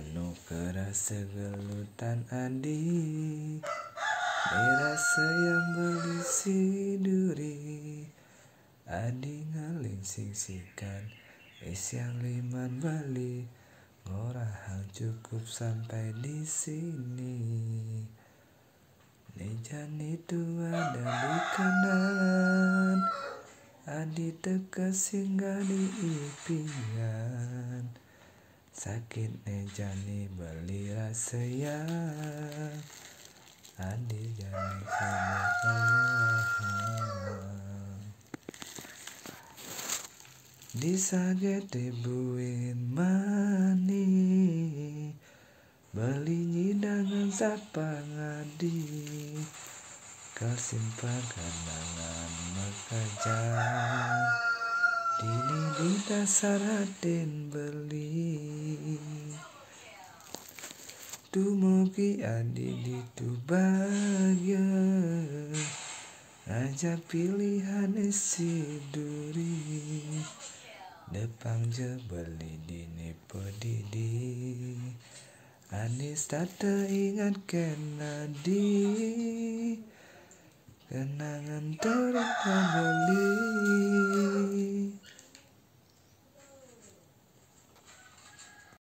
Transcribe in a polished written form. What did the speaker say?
Anu kerasa gelutan adi, rasa yang berisi duri. Adi ngaling singsikan, yang liman bali. Ngorahang cukup sampai di sini. Nejani tua dan di kanan, adi teka singgah di ipingan. Sakit nejani beli rasa yang adi jani sama kayang. Disaget dibuin mani, beli nyidangan sapa ngadi. Kau simpan kenangan mekajang, dini di dasar Raden beli. Dumugi adi di tu bahagia, aja pilihan isi duri. Depang je beli dini pedidi, anis tata ingat kenadi. Kenangan terima beli.